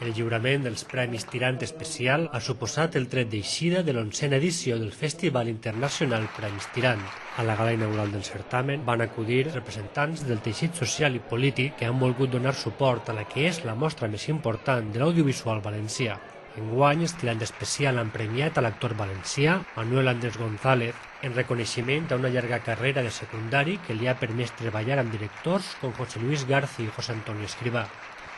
El lliurament dels Premis Tirant Especial ha suposat el tret d'eixida de l'11a edició del Festival Internacional Premis Tirant. A la gala inaugural del certamen van acudir representants del teixit social i polític que han volgut donar suport a la que és la mostra més important de l'audiovisual valencià. Enguany, els Tirant Especial han premiat a l'actor valencià Manuel Andrés González en reconeixement a una llarga carrera de secundari que li ha permès treballar amb directors com José Luis Garci i José Antonio Escrivá.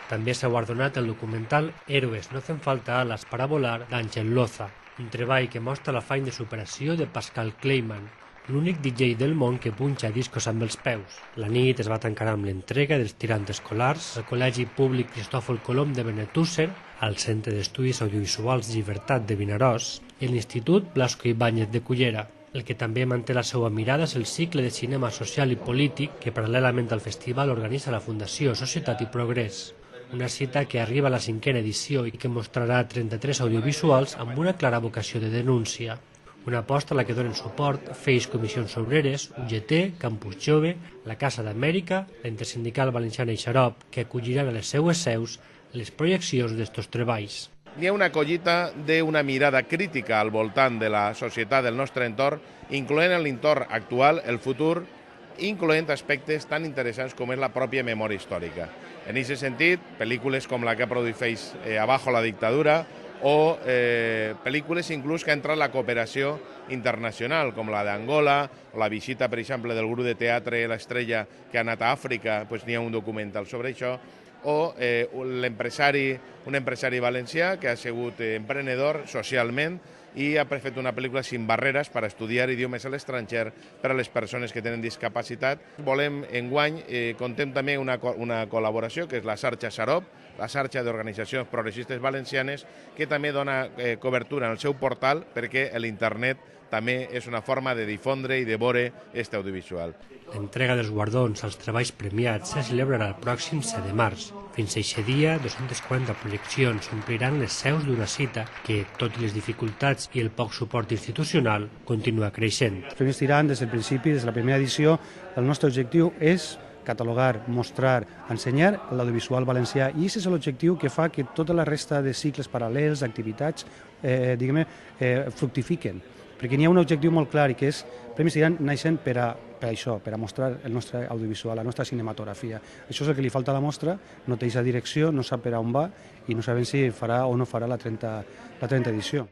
També s'ha guardonat el documental Héroes no hacen falta alas para volar d'Àngel Loza, un treball que mostra l'afany de superació de Pascal Kleiman, l'únic DJ del món que punxa discos amb els peus. La nit es va tancar amb l'entrega dels tirants escolars al Col·legi Públic Cristòfol Colom de Benetússer, al Centre d'Estudis Audiovisuals Llibertat de Vinaròs i l'Institut Blasco Ibáñez de Cullera. El que també manté la seva mirada és el cicle de cinema social i polític que paral·lelament al festival organitza la Fundació Societat i Progrés. Una cita que arriba a la 5a edició i que mostrarà 33 audiovisuals amb una clara vocació de denúncia. Una aposta a la que donen suport FEIS Comissions Obreres, UGT, Campus Jove, la Casa d'Amèrica, la Intersindical Valenciana i Xarop, que acolliran a les seues seus les projeccions d'estos treballs. Hi ha una collita d'una mirada crítica al voltant de la societat del nostre entorn, incloent l'entorn actual, el futur, incloent aspectes tan interessants com és la pròpia memòria històrica. En aquest sentit, pel·lícules com la que ha produït FEIS Abajo la dictadura o pel·lícules inclús que ha entrat la cooperació internacional, com la d'Angola, o la visita, per exemple, del grup de teatre L'Estrella que ha anat a Àfrica, n'hi ha un documental sobre això, o un empresari valencià que ha sigut emprenedor socialment i ha fet una pel·lícula Sin barreres per estudiar idiomes a l'estranger per a les persones que tenen discapacitat. Volem, enguany, contem també una col·laboració que és la xarxa Xarop, la xarxa d'organitzacions progressistes valencianes, que també dona cobertura en el seu portal perquè l'internet també és una forma de difondre i de veure aquest audiovisual. L'entrega dels guardons als treballs premiats se celebrarà el pròxim 7 de març. Fins a aquest dia, 240 projeccions ompliran les seus d'una cita que, tot i les dificultats i el poc suport institucional, continua creixent. Els Premis Tirant, des del principi, des de la primera edició, el nostre objectiu és catalogar, mostrar, ensenyar l'audiovisual valencià, i aquest és l'objectiu que fa que tota la resta de cicles paral·lels, activitats, fructifiquen. Perquè n'hi ha un objectiu molt clar, i que és Premis Tirant naixen per això, per a mostrar el nostre audiovisual, la nostra cinematografia. Això és el que li falta a la mostra, no té aquesta direcció, no sap per on va i no sabem si farà o no farà la 30 edició.